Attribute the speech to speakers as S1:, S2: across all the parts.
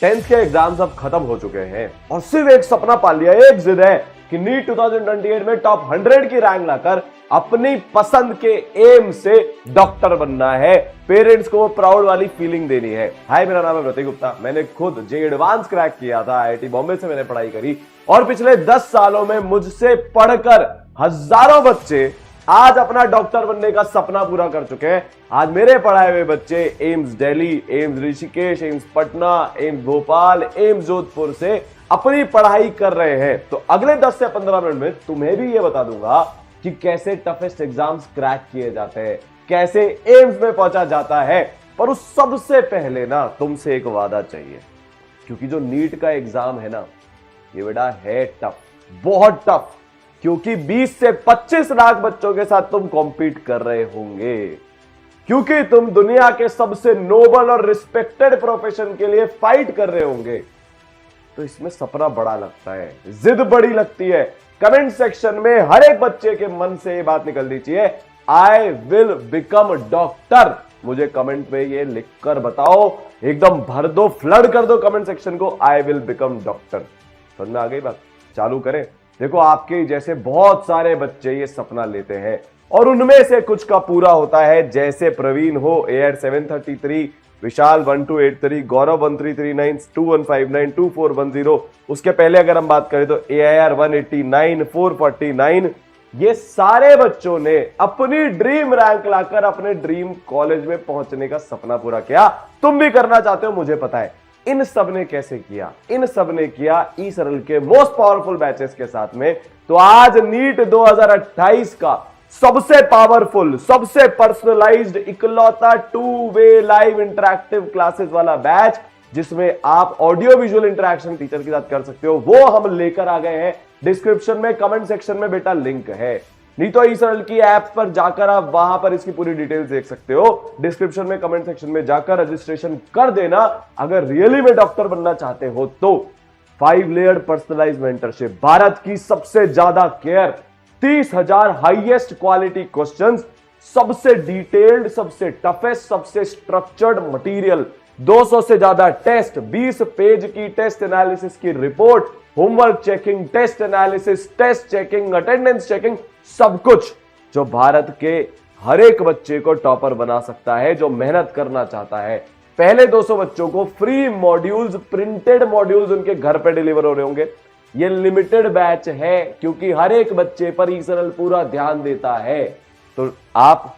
S1: 10th के exams अब खत्म हो चुके हैं और सिर्फ एक सपना पाल लिया, एक जिद है कि नीट 2028 में टॉप 100 की रैंक लाकर अपनी पसंद के एम से डॉक्टर बनना है। पेरेंट्स को वो प्राउड वाली फीलिंग देनी है। हाय, मेरा नाम है प्रतीक गुप्ता। मैंने खुद जे एडवांस क्रैक किया था, आईआईटी बॉम्बे से मैंने पढ़ाई करी और पिछले 10 सालों में मुझसे पढ़कर हजारों बच्चे आज अपना डॉक्टर बनने का सपना पूरा कर चुके हैं। आज मेरे पढ़ाए हुए बच्चे AIIMS Delhi, AIIMS Rishikesh, AIIMS Patna, AIIMS Bhopal, AIIMS Jodhpur से अपनी पढ़ाई कर रहे हैं। तो अगले 10 से 15 मिनट में तुम्हें भी ये बता दूंगा कि कैसे टफेस्ट एग्जाम्स क्रैक किए जाते हैं, कैसे एम्स में पहुंचा जाता है। पर उस सबसे पहले ना तुमसे एक वादा चाहिए, क्योंकि जो नीट का एग्जाम है ना, ये बेटा है टफ, बहुत टफ, क्योंकि 20 से 25 लाख बच्चों के साथ तुम कॉम्पीट कर रहे होंगे, क्योंकि तुम दुनिया के सबसे नोबल और रिस्पेक्टेड प्रोफेशन के लिए फाइट कर रहे होंगे। तो इसमें सपना बड़ा लगता है, जिद बड़ी लगती है। कमेंट सेक्शन में हर एक बच्चे के मन से ये बात निकलनी चाहिए, आई विल बिकम डॉक्टर। मुझे कमेंट में ये लिखकर बताओ, एकदम भर दो, फ्लड कर दो कमेंट सेक्शन को, आई विल बिकम डॉक्टर। समझ में आ गई बात? चालू करें। देखो, आपके जैसे बहुत सारे बच्चे ये सपना लेते हैं और उनमें से कुछ का पूरा होता है, जैसे प्रवीण हो AR 733, विशाल 1283, गौरव 1339, 2159, 2410। उसके पहले अगर हम बात करें तो AIR 189, 449। ये सारे बच्चों ने अपनी ड्रीम रैंक लाकर अपने ड्रीम कॉलेज में पहुंचने का सपना पूरा किया। तुम भी करना चाहते हो, मुझे पता है। इन सब ने कैसे किया? इन सब ने किया ई सरल के मोस्ट पावरफुल बैचेस के साथ में। तो आज नीट 2028 का सबसे पावरफुल, सबसे पर्सनलाइज्ड, इकलौता 2 वे लाइव इंटरैक्टिव क्लासेस वाला बैच, जिसमें आप ऑडियो विजुअल इंटरैक्शन टीचर के साथ कर सकते हो, वो हम लेकर आ गए हैं। डिस्क्रिप्शन में, कमेंट सेक्शन में बेटा लिंक है। नहीं तो ई सरल की ऐप पर जाकर आप वहां पर इसकी पूरी डिटेल्स देख सकते हो। डिस्क्रिप्शन में, कमेंट सेक्शन में जाकर रजिस्ट्रेशन कर देना। अगर रियली में डॉक्टर बनना चाहते हो तो 5 लेयर्ड पर्सनलाइज्ड मेंटरशिप, भारत की सबसे ज्यादा केयर, 30,000 हाईएस्ट क्वालिटी क्वेश्चंस, सबसे डिटेल्ड, सबसे टफेस्ट, सबसे स्ट्रक्चर्ड मटेरियल, 200 से ज्यादा टेस्ट, 20 पेज की टेस्ट एनालिसिस की report, homework checking, test analysis, test checking, attendance checking, सब कुछ जो भारत के हर एक बच्चे को टॉपर बना सकता है, जो मेहनत करना चाहता है। पहले 200 बच्चों को फ्री मॉड्यूल्स, प्रिंटेड मॉड्यूल्स उनके घर पे डिलीवर हो रहे होंगे। ये लिमिटेड बैच है, क्योंकि हर एक बच्चे पर ई सरल पूरा ध्यान देता है। तो आप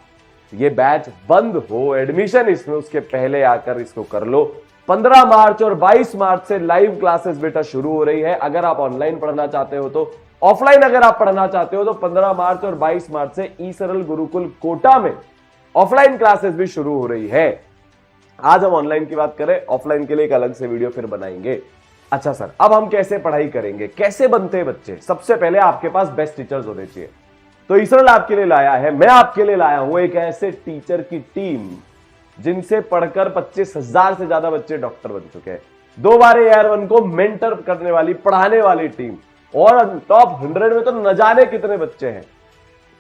S1: ये बैच बंद हो, एडमिशन इसमें उसके पहले आकर इसको कर लो। 15 मार्च और 22 मार्च से लाइव क्लासेस बेटा शुरू हो रही है। अगर आप ऑनलाइन पढ़ना चाहते हो तो, ऑफलाइन अगर आप पढ़ना चाहते हो तो 15 मार्च और 22 मार्च से ई सरल गुरुकुल कोटा में ऑफलाइन क्लासेस भी शुरू हो रही है। आज हम ऑनलाइन की बात करें, ऑफलाइन के लिए एक अलग से वीडियो फिर बनाएंगे। अच्छा सर, अब हम कैसे पढ़ाई करेंगे, कैसे बनते हैं बच्चे? सबसे पहले आपके पास बेस्ट टीचर्स होने चाहिए। तो ई सरल आपके लिए लाया है, मैं आपके लिए लाया हूं एक ऐसे टीचर की टीम जिनसे पढ़कर 25,000 से ज्यादा बच्चे डॉक्टर बन चुके हैं। 2 बार AR 1 को मेंटर करने वाली, पढ़ाने वाली टीम, और टॉप 100 में तो न जाने कितने बच्चे हैं।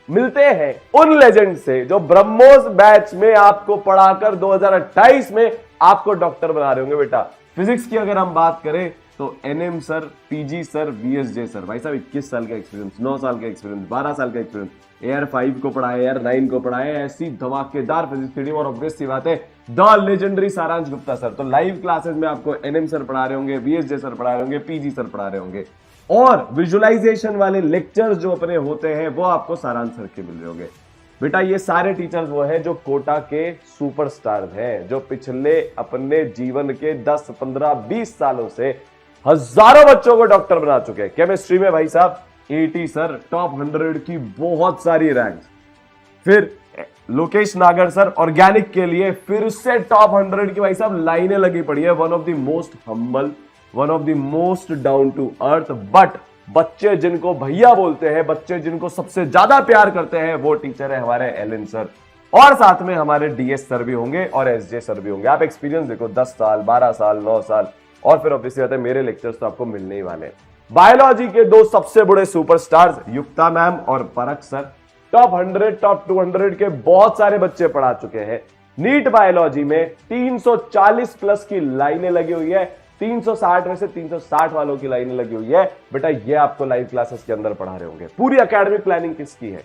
S1: मिलते हैं उन लेजेंड से जो ब्रह्मोस बैच में आपको पढ़ाकर 2028 में आपको डॉक्टर बना रहे होंगे बेटा। फिजिक्स की अगर हम बात करें तो NM sir, PG sir, VSJ sir, भाई साहब 21 साल का एक्सपीरियंस, 9 साल का एक्सपीरियंस, 12 साल का एक्सपीरियंस, AR 5 को पढ़ाए, AR 9 को पढ़ाए, ऐसी धमाकेदार फिजिक्स टीम। और ऑब्वियस सी बात है, द लेजेंडरी सारांश गुप्ता सर। तो लाइव क्लासेस में आपको NM सर पढ़ा रहे होंगे, VSJ सर पढ़ा रहे होंगे, PG सर पढ़ा रहे होंगे, और विजुअलाइजेशन वाले लेक्चर्स जो अपने होते हैं वो आपको सारांश सर के मिल रहे होंगे। बेटा ये सारे टीचर्स वो हैं जो कोटा के सुपरस्टार्स हैं, जो पिछले अपने जीवन के 10, 15, 20 सालों से हजारों बच्चों को डॉक्टर बना चुके हैं। केमिस्ट्री में भाई साहब 80 सर, टॉप 100 की बहुत सारी रैंक्स। फिर लोकेश नागर सर ऑर्गेनिक के लिए फिर से टॉप 100 की भाई साहब लाइनें लगी पड़ी है। One of the most humble, one of the most down to earth, but बच्चे जिनको भैया बोलते हैं, बच्चे जिनको सबसे ज्यादा प्यार करते हैं, वो टीचर है हमारे एलन सर। और साथ में हमारे DS सर भी होंगे और SJ सर भी होंगे। आप एक्सपीरियंस देखो, 10 साल, 12 साल, 9 साल, और फिर ऑब्वियसली बात है मेरे लेक्चर्स तो आपको मिलने ही वाले हैं। बायोलॉजी के 2 सबसे बड़े सुपरस्टार्स, युक्ता मैम और परख सर, टॉप 100, टॉप 200 के बहुत सारे बच्चे पढ़ा चुके हैं। नीट बायोलॉजी में 340 प्लस की लाइनें लगी हुई है। 360 में से 360 वालों की लाइन लगी हुई है। बेटा ये आपको लाइव क्लासेस के अंदर पढ़ा रहे होंगे। पूरी एकेडमिक प्लानिंग किसकी है?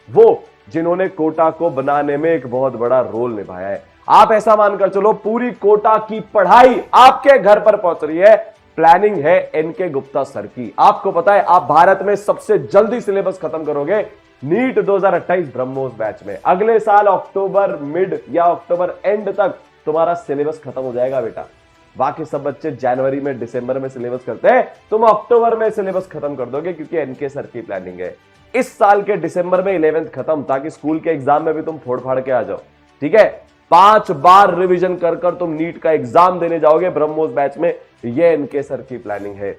S1: वो जिन्होंने कोटा को बनाने में एक बहुत बड़ा रोल निभाया है। आप ऐसा मानकर चलो पूरी कोटा की पढ़ाई आपके घर पर पहुंच रही है। प्लानिंग है एनके गुप्ता सर की। आपको पता है आप भारत में सबसे जल्दी सिलेबस खत्म करोगे नीट 2028 ब्रह्मोस बैच में। अगले साल अक्टूबर मिड या अक्टूबर एंड तक तुम्हारा सिलेबस खत्म हो जाएगा बेटा। बाकी सब बच्चे जनवरी में दिसंबर में सिलेबस करते हैं, तुम अक्टूबर में सिलेबस खत्म कर दोगे क्योंकि एनके सर की प्लानिंग है। इस साल के दिसंबर में 11th खत्म, ताकि स्कूल के एग्जाम में भी तुम फोड़ फाड़ के आ जाओ। ठीक है, 5 बार रिवीजन कर कर तुम नीट का एग्जाम देने जाओगे ब्रह्मोस बैच में। ये एनके सर की प्लानिंग है।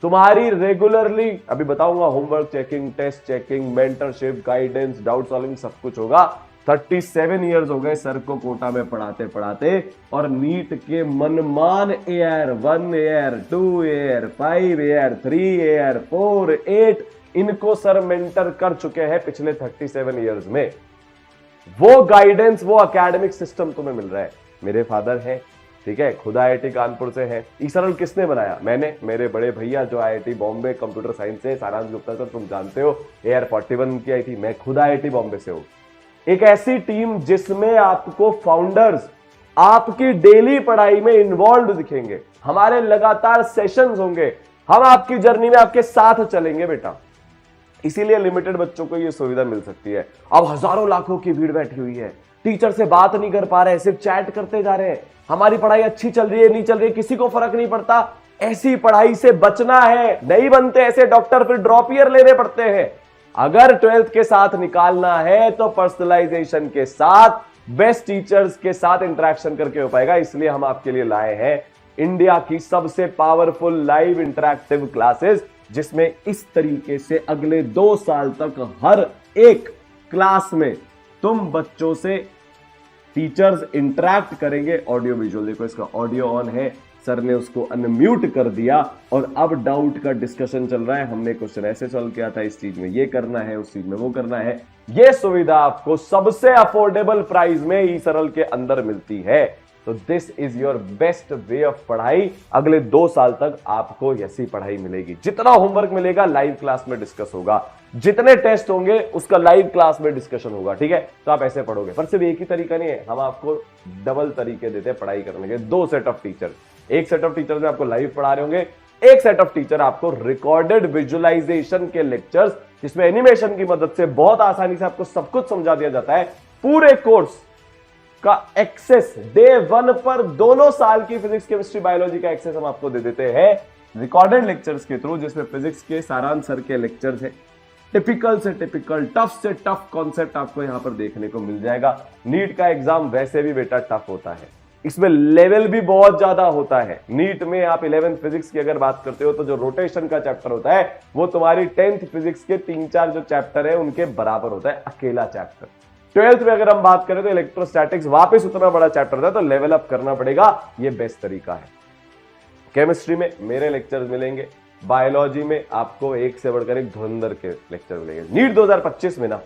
S1: तुम्हारी रेगुलरली अभी बताऊंगा homework checking, test checking, mentorship, guidance, doubt solving सब कुछ होगा। 37 ईयर्स हो गए सर को कोटा में पढ़ाते पढ़ाते, और नीट के मनमान air 1 air 2 air 5 air 3 air 4 8 इनको सर मेंटर कर चुके हैं पिछले 37 ईयर्स में। वो गाइडेंस, वो एकेडमिक सिस्टम तुम्हें मिल रहा है। मेरे फादर हैं, ठीक है, खुद आईआईटी कानपुर से हैं। ईसरल किसने बनाया? मैंने। मेरे बड़े भैया जो आईआईटी बॉम्बे कंप्यूटर साइंस से, सारांश गुप्ता सर तुम जानते हो, एयर 41 की आई थी। मैं खुद आईआईटी बॉम्बे से हूं। एक ऐसी टीम जिसमें आपको फाउंडर्स आपकी डेली पढ़ाई में इन्वॉल्व दिखेंगे। हमारे लगातार सेशंस होंगे, हम आपकी जर्नी में आपके साथ चलेंगे बेटा। इसीलिए लिमिटेड बच्चों को यह सुविधा मिल सकती है। अब हजारों लाखों की भीड़ बैठी हुई है, टीचर से बात नहीं कर पा रहे, सिर्फ चैट करते जा रहे हैं। हमारी पढ़ाई अच्छी चल रही है नहीं चल रही है किसी को फर्क नहीं पड़ता। ऐसी पढ़ाई से बचना है। नहीं बनते ऐसे डॉक्टर, फिर ड्रॉप ईयर लेने पड़ते हैं। अगर 12th के साथ निकालना है तो पर्सनलाइजेशन के साथ, बेस्ट टीचर्स के साथ इंटरेक्शन करके हो पाएगा। इसलिए हम आपके लिए लाए हैं इंडिया की सबसे पावरफुल लाइव इंटरैक्टिव क्लासेस, जिसमें इस तरीके से अगले 2 साल तक हर एक क्लास में तुम बच्चों से टीचर्स इंटरैक्ट करेंगे। ऑडियो विजुअल देखो, इसका ऑडियो ऑन है, सर ने उसको अनम्यूट कर दिया और अब डाउट का डिस्कशन चल रहा है। हमने क्वेश्चन ऐसे सॉल्व किया था, इस चीज में ये करना है, उस चीज में वो करना है। ये सुविधा आपको सबसे अफोर्डेबल प्राइस में ईसरल के अंदर मिलती है। तो this is your best way of पढ़ाई। अगले 2 साल तक आपको ऐसी पढ़ाई मिलेगी। जितना होमवर्क मिलेगा लाइव क्लास में डिस्कस होगा, जितने टेस्ट होंगे उसका लाइव क्लास में डिस्कशन होगा। ठीक है, तो आप ऐसे पढ़ोगे। पर सिर्फ एक ही तरीका नहीं है, हम आपको डबल तरीके देते हैं पढ़ाई करने के। 2 सेट ऑफ टीचर, एक सेट ऑफ टीचर में आपको लाइव पढ़ा रहे होंगे, एक सेट ऑफ टीचर आपको रिकॉर्डेड विजुअलाइजेशन के लेक्चर्स, जिसमें एनिमेशन की मदद से बहुत आसानी से आपको सब कुछ समझा दिया जाता है। पूरे कोर्स का एक्सेस डे 1 पर दोनों साल की फिजिक्स, केमिस्ट्री, बायोलॉजी का एक्सेस हम आपको दे देते हैं रिकॉर्डेड लेक्चर्स के थ्रू, जिसमें फिजिक्स के सारांश सर के लेक्चर्स है। टिपिकल से टिपिकल, टफ से टफ कॉन्सेप्ट आपको यहां पर देखने को मिल जाएगा। नीट का एग्जाम वैसे भी बेटा टफ होता है, इसमें लेवल भी बहुत ज्यादा होता है। नीट में आप 11th फिजिक्स की अगर बात करते हो तो जो रोटेशन का चैप्टर होता है वो तुम्हारी 10th फिजिक्स के 3-4 जो चैप्टर है उनके बराबर होता है, अकेला चैप्टर। 12th में अगर हम बात करें तो इलेक्ट्रोस्टैटिक्स वापस उतना बड़ा चैप्टर था, तो लेवल अप करना पड़ेगा। ये बेस्ट तरीका है। केमिस्ट्री में मेरे लेक्चर्स मिलेंगे, बायोलॉजी में आपको एक से बढ़कर एक धुरंधर के लेक्चर मिलेंगे। नीट 2025 में ना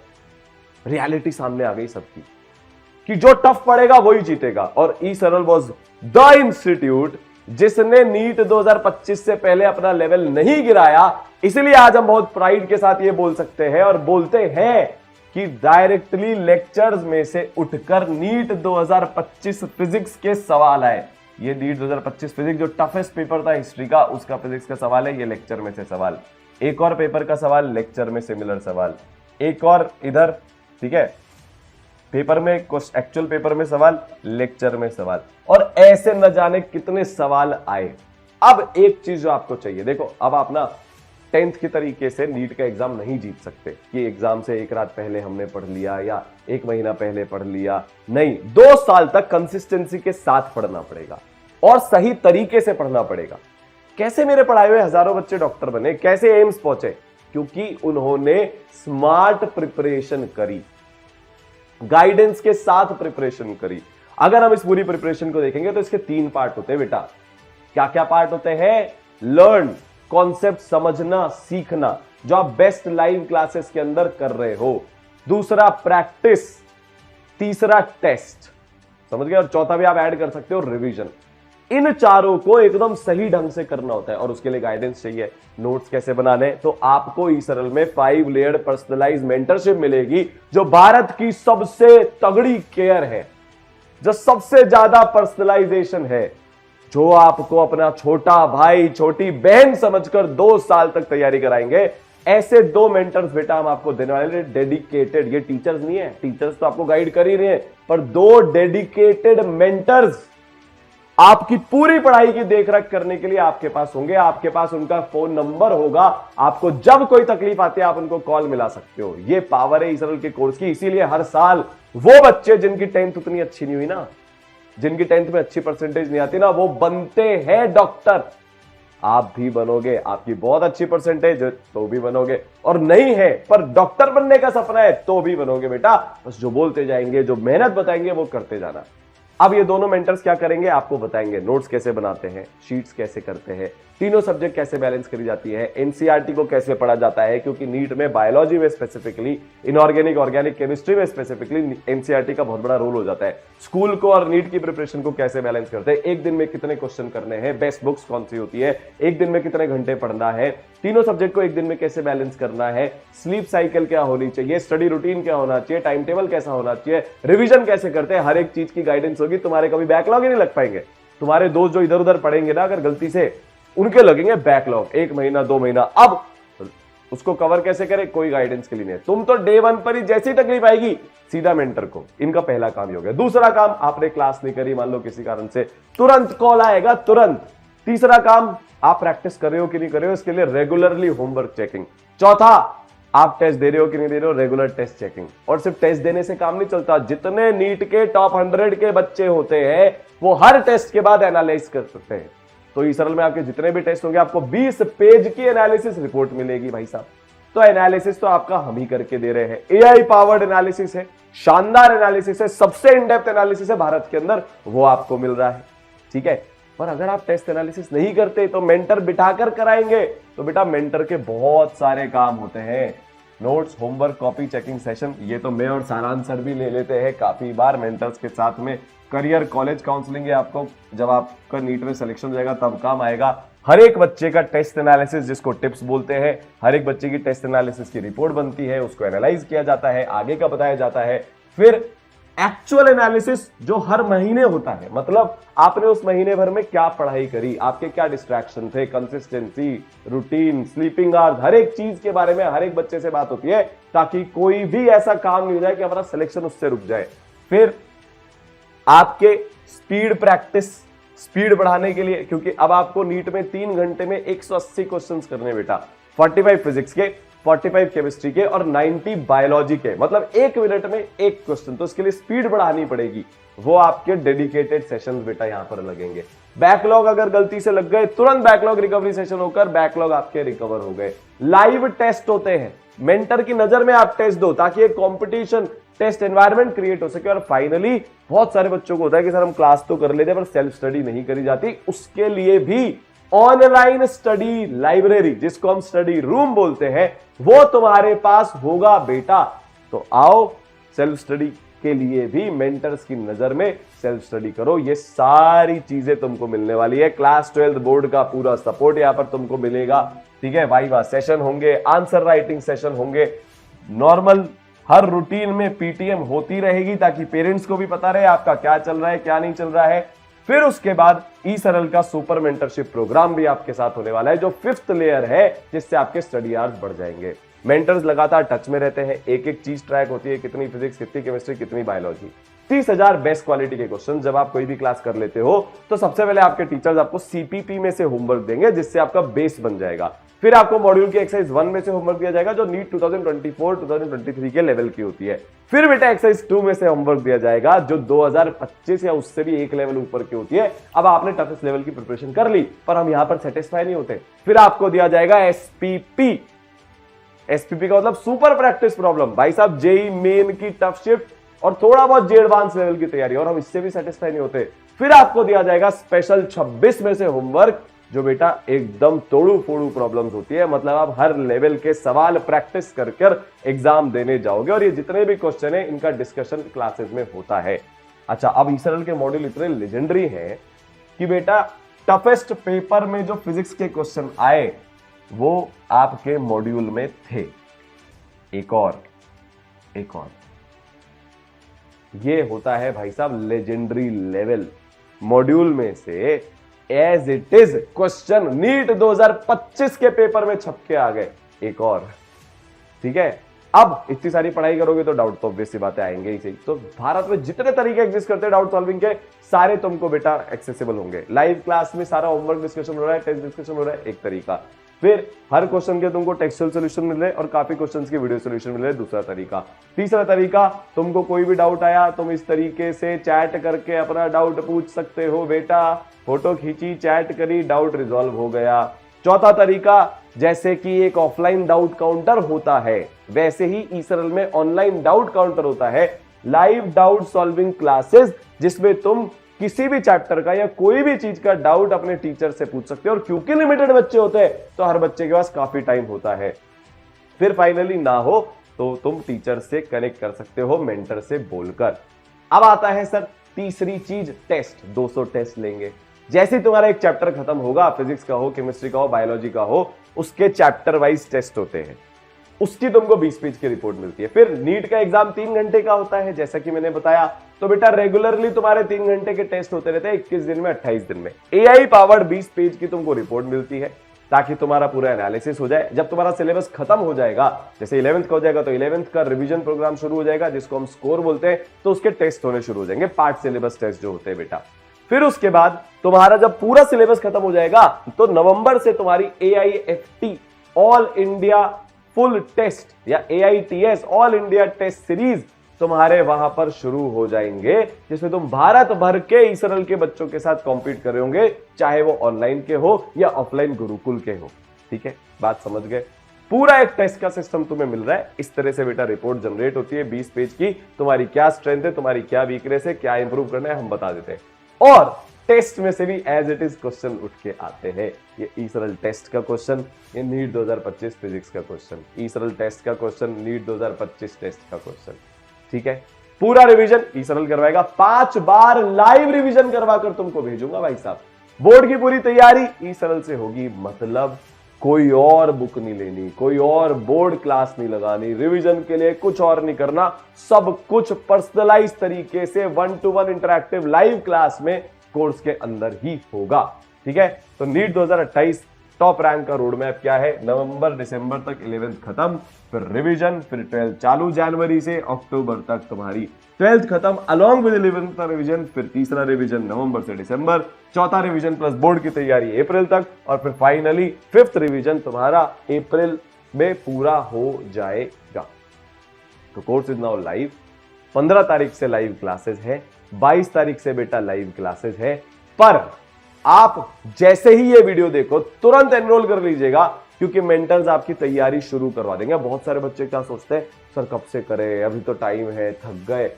S1: रियलिटी सामने आ गई सबकी कि जो टफ पड़ेगा वही जीतेगा, और ईसरल वाज द इंस्टीट्यूट जिसने नीट 2025 से पहले अपना लेवल नहीं गिराया। इसलिए आज हम बहुत प्राइड के साथ ये बोल सकते हैं और बोलते हैं कि डायरेक्टली लेक्चर्स में से उठकर नीट 2025 फिजिक्स के सवाल आए। ये नीट 2025 फिजिक्स जो टफेस्ट पेपर था हिस्ट्री का, उसका फिजिक्स का सवाल है, ये लेक्चर में से सवाल। एक और पेपर का सवाल लेक्चर में सिमिलर सवाल, एक और इधर, ठीक है, पेपर में एक्चुअल पेपर में सवाल, लेक्चर में सवाल, और ऐसे न जाने कितने सवाल आए। अब एक चीज जो आपको चाहिए, देखो अब आप ना 10th की तरीके से नीट का एग्जाम नहीं जीत सकते कि एग्जाम से एक रात पहले हमने पढ़ लिया या 1 महीना पहले पढ़ लिया। नहीं, 2 साल तक कंसिस्टेंसी के साथ पढ़ना पड़ेगा और सही तरीके से पढ़ना पड़ेगा। कैसे मेरे पढ़ाए हुए हजारों बच्चे डॉक्टर बने, कैसे एम्स पहुंचे? क्योंकि उन्होंने स्मार्ट प्रिपरेशन करी, गाइडेंस के साथ प्रिपरेशन करी। अगर हम इस पूरी प्रिपरेशन को देखेंगे तो इसके 3 पार्ट होते हैं बेटा। क्या क्या पार्ट होते हैं? लर्न, कॉन्सेप्ट समझना, सीखना, जो आप बेस्ट लाइव क्लासेस के अंदर कर रहे हो। दूसरा प्रैक्टिस, तीसरा टेस्ट, समझ गए, और चौथा भी आप ऐड कर सकते हो रिवीजन। इन चारों को एकदम सही ढंग से करना होता है और उसके लिए गाइडेंस चाहिए। नोट्स कैसे बनाने, तो आपको ई सरल में 5 लेयर्ड पर्सनलाइज मेंटरशिप मिलेगी, जो भारत की सबसे तगड़ी केयर है, जो सबसे ज्यादा पर्सनलाइजेशन है, जो आपको अपना छोटा भाई छोटी बहन समझकर 2 साल तक तैयारी कराएंगे। ऐसे 2 मेंटर्स बेटा हम आपको देने वाले, डेडिकेटेड, ये टीचर्स नहीं है, टीचर्स तो आपको गाइड कर ही रहे हैं, पर 2 डेडिकेटेड मेंटर्स आपकी पूरी पढ़ाई की देखरेख करने के लिए आपके पास होंगे। आपके पास उनका फोन नंबर होगा, आपको जब कोई तकलीफ आती है आप उनको कॉल मिला सकते हो। ये पावर है ई सरल के कोर्स की। इसीलिए हर साल वो बच्चे जिनकी 10th उतनी अच्छी नहीं हुई ना, जिनकी 10th में अच्छी परसेंटेज नहीं आती ना, वो बनते हैं डॉक्टर। आप भी बनोगे, आपकी बहुत अच्छी परसेंटेज तो भी बनोगे, और नहीं है पर डॉक्टर बनने का सपना है तो भी बनोगे बेटा। बस जो बोलते जाएंगे, जो मेहनत बताएंगे वो करते जाना। अब ये दोनों मेंटर्स क्या करेंगे, आपको बताएंगे नोट्स कैसे बनाते हैं, शीट्स कैसे करते हैं, तीनों सब्जेक्ट कैसे बैलेंस करी जाती है, एनसीईआरटी को कैसे पढ़ा जाता है, क्योंकि नीट में बायोलॉजी में स्पेसिफिकली, इनऑर्गेनिक ऑर्गेनिक केमिस्ट्री में स्पेसिफिकली एनसीईआरटी का बहुत बड़ा रोल हो जाता है। स्कूल को और नीट की प्रिपरेशन को कैसे बैलेंस करते हैं, एक दिन में कितने क्वेश्चन करने हैं, बेस्ट बुक्स कौन सी होती है, एक दिन में कितने घंटे पढ़ना है, तीनों सब्जेक्ट को एक दिन में कैसे बैलेंस करना है, स्लीप साइकिल क्या होनी चाहिए, स्टडी रूटीन क्या होना चाहिए, टाइम टेबल कैसा होना चाहिए, रिवीजन कैसे करते हैं, हर एक चीज की गाइडेंस होगी। तुम्हारे कभी बैकलॉग ही नहीं लग पाएंगे। तुम्हारे दोस्त जो इधर उधर पढ़ेंगे ना अगर गलती से, उनके लगेंगे बैकलॉग 1 महीना 2 महीना। अब उसको कवर कैसे करें, कोई गाइडेंस के लिए नहीं। तुम तो डे 1 पर ही जैसी तकलीफ आएगी सीधा मेंटर को, इनका पहला काम ही हो गया। दूसरा काम, आपने क्लास नहीं करी मान लो किसी कारण से, तुरंत कॉल आएगा, तुरंत। तीसरा काम, आप प्रैक्टिस कर रहे हो कि नहीं कर रहे हो, इसके लिए रेगुलरली होमवर्क चेकिंग। चौथा, आप टेस्ट दे रहे हो कि नहीं दे रहे हो, रेगुलर टेस्ट चेकिंग। और सिर्फ टेस्ट देने से काम नहीं चलता, जितने नीट के टॉप 100 के बच्चे होते हैं वो हर टेस्ट के बाद एनालाइज कर सकते हैं। तो ई सरल में आपके जितने भी टेस्ट होंगे आपको 20 पेज की एनालिसिस रिपोर्ट मिलेगी भाई साहब। तो एनालिसिस तो आपका हम ही करके दे रहे हैं, एआई पावर्ड एनालिसिस है, शानदार एनालिसिस है, सबसे इन डेप्थ एनालिसिस है भारत के अंदर, वो आपको मिल रहा है। ठीक है, पर अगर आप टेस्ट एनालिसिस नहीं करते तो मेंटर बिठाकर कराएंगे, तो बेटा मेंटर के बहुत सारे काम होते हैं, notes, homework, copy checking session, ये तो मैं और सारांश सर भी ले लेते हैं काफी बार मेंटर्स के साथ में। करियर कॉलेज काउंसलिंग, ये आपको जब आपका नीट में सिलेक्शन हो जाएगा तब काम आएगा। हर एक बच्चे का टेस्ट एनालिसिस, जिसको टिप्स बोलते हैं, हर एक बच्चे की टेस्ट एनालिसिस की रिपोर्ट बनती है, उसको एनालाइज किया जाता है, आगे का बताया जाता है। फिर एक्चुअल एनालिसिस जो हर महीने होता है, मतलब आपने उस महीने भर में क्या पढ़ाई करी, आपके क्या डिस्ट्रैक्शन थे, कंसिस्टेंसी, रूटीन, स्लीपिंग आवर्स, हर एक चीज के बारे में हर एक बच्चे से बात होती है, ताकि कोई भी ऐसा काम नहीं हो जाए कि हमारा सिलेक्शन उससे रुक जाए। फिर आपके स्पीड प्रैक्टिस, स्पीड बढ़ाने के लिए, क्योंकि अब आपको नीट में 3 घंटे में 180 क्वेश्चंस करने बेटा, 45 फिजिक्स के, 45 केमिस्ट्री के और 90 बायोलॉजी के, मतलब 1 मिनट में 1 क्वेश्चन। तो इसके लिए स्पीड बढ़ानी पड़ेगी, वो आपके डेडिकेटेड सेशंस बेटा यहां पर लगेंगे। बैकलॉग अगर गलती से लग गए, तुरंत बैकलॉग रिकवरी सेशन होकर बैकलॉग आपके रिकवर हो गए। लाइव टेस्ट होते हैं, मेंटर की नजर में आप टेस्ट दो ताकि एक कंपटीशन टेस्ट एनवायरनमेंट क्रिएट हो सके। और फाइनली बहुत सारे बच्चों को होता है कि सर हम क्लास तो कर लेते हैं पर सेल्फ स्टडी नहीं करी जाती, उसके लिए भी ऑनलाइन स्टडी लाइब्रेरी, जिसको हम स्टडी रूम बोलते हैं, वो तुम्हारे पास होगा बेटा। तो आओ, सेल्फ स्टडी के लिए भी मेंटर्स की नजर में सेल्फ स्टडी करो। ये सारी चीजें तुमको मिलने वाली है, क्लास 12 बोर्ड का पूरा सपोर्ट यहां पर तुमको मिलेगा। ठीक है, वाइवा सेशन होंगे, आंसर राइटिंग सेशन होंगे, नॉर्मल हर रूटीन में पीटीएम होती रहेगी ताकि पेरेंट्स को भी पता रहे आपका क्या चल रहा है क्या नहीं चल रहा है। फिर उसके बाद ई सरल का सुपर मेंटरशिप प्रोग्राम भी आपके साथ होने वाला है, जो 5th लेयर है, जिससे आपके स्टडी आवर्स बढ़ जाएंगे। मेंटर्स लगातार टच में रहते हैं, एक एक चीज ट्रैक होती है, कितनी फिजिक्स, कितनी केमिस्ट्री, कितनी बायोलॉजी। 30,000 बेस्ट क्वालिटी के क्वेश्चन जब आप कोई भी क्लास कर लेते हो तो सबसे पहले आपके टीचर्स आपको सीपीपी में से होमवर्क देंगे, जिससे आपका बेस बन जाएगा। फिर आपको मॉड्यूल की एक्सरसाइज 1 में से होमवर्क दिया जाएगा, जो नीट 2024-2023 के लेवल की होती है। फिर बेटा एक्सरसाइज 2 में से होमवर्क दिया जाएगा, जो 2025 या उससे भी एक लेवल ऊपर की होती है। अब आपने टफेस्ट लेवल की प्रिपरेशन कर ली, पर हम यहां पर सेटिस्फाई नहीं होते। फिर आपको दिया जाएगा एसपीपी। एसपीपी का मतलब सुपर प्रैक्टिस प्रॉब्लम, भाई साहब जेई मेन की टफ शिफ्ट और थोड़ा बहुत जे एडवांस लेवल की तैयारी, और हम इससे भी सेटिस्फाई नहीं होते। फिर आपको दिया जाएगा स्पेशल 26 में से होमवर्क, जो बेटा एकदम तोड़ू फोड़ू प्रॉब्लम्स होती है, मतलब आप हर लेवल के सवाल प्रैक्टिस कर कर एग्जाम देने जाओगे। और ये जितने भी क्वेश्चन है इनका डिस्कशन क्लासेस में होता है। अच्छा, अब ई सरल के मॉड्यूल इतने लेजेंडरी हैं कि बेटा टफेस्ट पेपर में जो फिजिक्स के क्वेश्चन आए वो आपके मॉड्यूल में थे। एक और ये होता है भाई साहब लेजेंडरी लेवल, मॉड्यूल में से as it is question NEET 2025 के पेपर में छप के आ गए। एक और, ठीक है। अब इतनी सारी पढ़ाई करोगे तो डाउट तो ऑब्वियस सी बातें आएंगे ही सही। तो भारत में जितने तरीके एग्जिस्ट करते हैं डाउट सॉल्विंग के, सारे तुमको बेटा एक्सेसिबल होंगे। लाइव क्लास में सारा होमवर्क डिस्कशन हो रहा है, टेस्ट डिस्कशन हो रहा है, एक तरीका। फिर हर क्वेश्चन के तुमको टेक्सचुअल सॉल्यूशन मिल रहे और काफी क्वेश्चंस के वीडियो सॉल्यूशन मिल रहे, दूसरा तरीका। तीसरा तरीका, तुमको कोई भी डाउट आया तुम इस तरीके से चैट करके अपना डाउट पूछ सकते हो बेटा, फोटो खींची, चैट करी, डाउट रिजॉल्व हो गया। चौथा तरीका, जैसे कि एक ऑफलाइन डाउट काउंटर होता है वैसे ही ई-सरल में ऑनलाइन डाउट काउंटर होता है, लाइव डाउट सॉल्विंग क्लासेस, जिसमें तुम किसी भी चैप्टर का या कोई भी चीज का डाउट अपने टीचर से पूछ सकते हो। और क्योंकि लिमिटेड बच्चे होते हैं तो हर बच्चे के पास काफी टाइम होता है। फिर फाइनली ना हो तो तुम टीचर से कनेक्ट कर सकते हो मेंटर से बोलकर। अब आता है सर तीसरी चीज, टेस्ट। 200 टेस्ट लेंगे। जैसे ही तुम्हारा एक चैप्टर खत्म होगा, फिजिक्स का हो, केमिस्ट्री का हो, बायोलॉजी का हो, उसके चैप्टर वाइज टेस्ट होते हैं, उसकी तुमको 20 पेज की रिपोर्ट मिलती है। फिर नीट का एग्जाम 3 घंटे का होता है जैसा कि मैंने बताया। तो बेटा रेगुलरली तुम्हारे 3 घंटे के टेस्ट होते रहते हैं, 21 दिन में, 28 दिन में। एआई पावर्ड 20 पेज की तुमको रिपोर्ट मिलती है ताकि तुम्हारा पूरा एनालिसिस हो जाए। जब तुम्हारा सिलेबस खत्म हो जाएगा, जैसे 11th का हो जाएगा तो 11th का रिवीजन प्रोग्राम शुरू हो जाएगा जिसको हम स्कोर बोलते हैं, तो उसके टेस्ट होने शुरू हो जाएंगे, पार्ट सिलेबस टेस्ट जो होते हैं बेटा। फिर उसके बाद तुम्हारा जब पूरा सिलेबस खत्म हो जाएगा तो नवंबर से तुम्हारी AIFT all India full test या AITS all India test series तुम्हारे वहां पर शुरू हो जाएंगे, जिसमें तुम भारत भर के ई-सरल के बच्चों के साथ कॉम्पीट कर रहे होंगे, चाहे वो ऑनलाइन के हो या ऑफलाइन गुरुकुल के हो। ठीक है, बात समझ गए। पूरा एक टेस्ट का सिस्टम तुम्हें मिल रहा है। इस तरह से बेटा रिपोर्ट जनरेट होती है 20 पेज की। तुम्हारी क्या स्ट्रेंथ है, तुम्हारी क्या वीकनेस है, क्या इंप्रूव करना है, हम बता देते हैं। और टेस्ट में से भी एज इट इज क्वेश्चन उठ के आते हैं। ये ई-सरल टेस्ट का क्वेश्चन, ये नीट 2025 फिजिक्स का क्वेश्चन, ई-सरल टेस्ट का क्वेश्चन, नीट 2025 टेस्ट का क्वेश्चन। ठीक है, पूरा रिवीजन ई-सरल करवाएगा। 5 बार लाइव रिवीजन करवा कर तुमको भेजूंगा भाई साहब। बोर्ड की पूरी तैयारी ई-सरल से होगी, मतलब कोई और बुक नहीं लेनी, कोई और बोर्ड क्लास नहीं लगानी, रिवीजन के लिए कुछ और नहीं करना, सब कुछ पर्सनलाइज तरीके से 1-to-1 इंटरैक्टिव लाइव क्लास में कोर्स के अंदर ही होगा। ठीक है, तो नीट 2028 टॉप रैंक का रोड मैप क्या है? नवंबर दिसंबर तक 11th खत्म, फिर रिवीजन, फिर 12th चालू, जनवरी से अक्टूबर तक तुम्हारी 12th खत्म अलोंग विद 11th का रिवीजन, फिर तीसरा रिवीजन नवंबर से दिसंबर, चौथा रिवीजन प्लस बोर्ड की तैयारी अप्रैल तक, और फिर फाइनली 5th रिवीजन तुम्हारा अप्रैल में पूरा हो जाएगा। तो कोर्स इज नाउ लाइव। 15 तारीख से लाइव क्लासेस है, 22 तारीख से बेटा लाइव क्लासेस है। पर आप जैसे ही ये वीडियो देखो तुरंत एनरोल कर लीजिएगा, क्योंकि मेंटर्स आपकी तैयारी शुरू करवा देंगे। बहुत सारे बच्चे क्या सोचते हैं, सर कब से करें, अभी तो टाइम है, थक गए।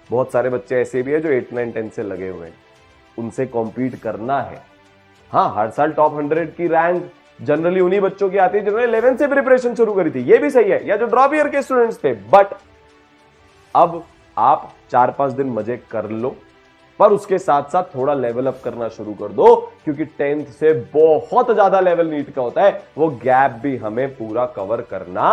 S1: बहुत सारे बच्चे ऐसे भी है जो 8, 9, 10 से लगे हुए हैं, उनसे कॉम्पीट करना है। हाँ, हर साल टॉप 100 की रैंक जनरली उन्हीं बच्चों की आती है जिन्होंने 11th से प्रिपरेशन शुरू करी थी, ये भी सही है, या जो ड्रॉप ईयर के स्टूडेंट्स थे। बट अब आप 4-5 दिन मजे कर लो, पर उसके साथ साथ थोड़ा लेवल अप करना शुरू कर दो, क्योंकि 10th से बहुत ज्यादा लेवल नीट का होता है, वो गैप भी हमें पूरा कवर करना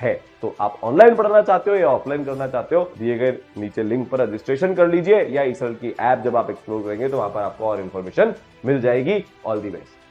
S1: है। तो आप ऑनलाइन पढ़ना चाहते हो या ऑफलाइन करना चाहते हो, दिए गए नीचे लिंक पर रजिस्ट्रेशन कर लीजिए, या ई-सरल की ऐप जब आप एक्सप्लोर करेंगे तो वहां पर आपको और इंफॉर्मेशन मिल जाएगी। All the best.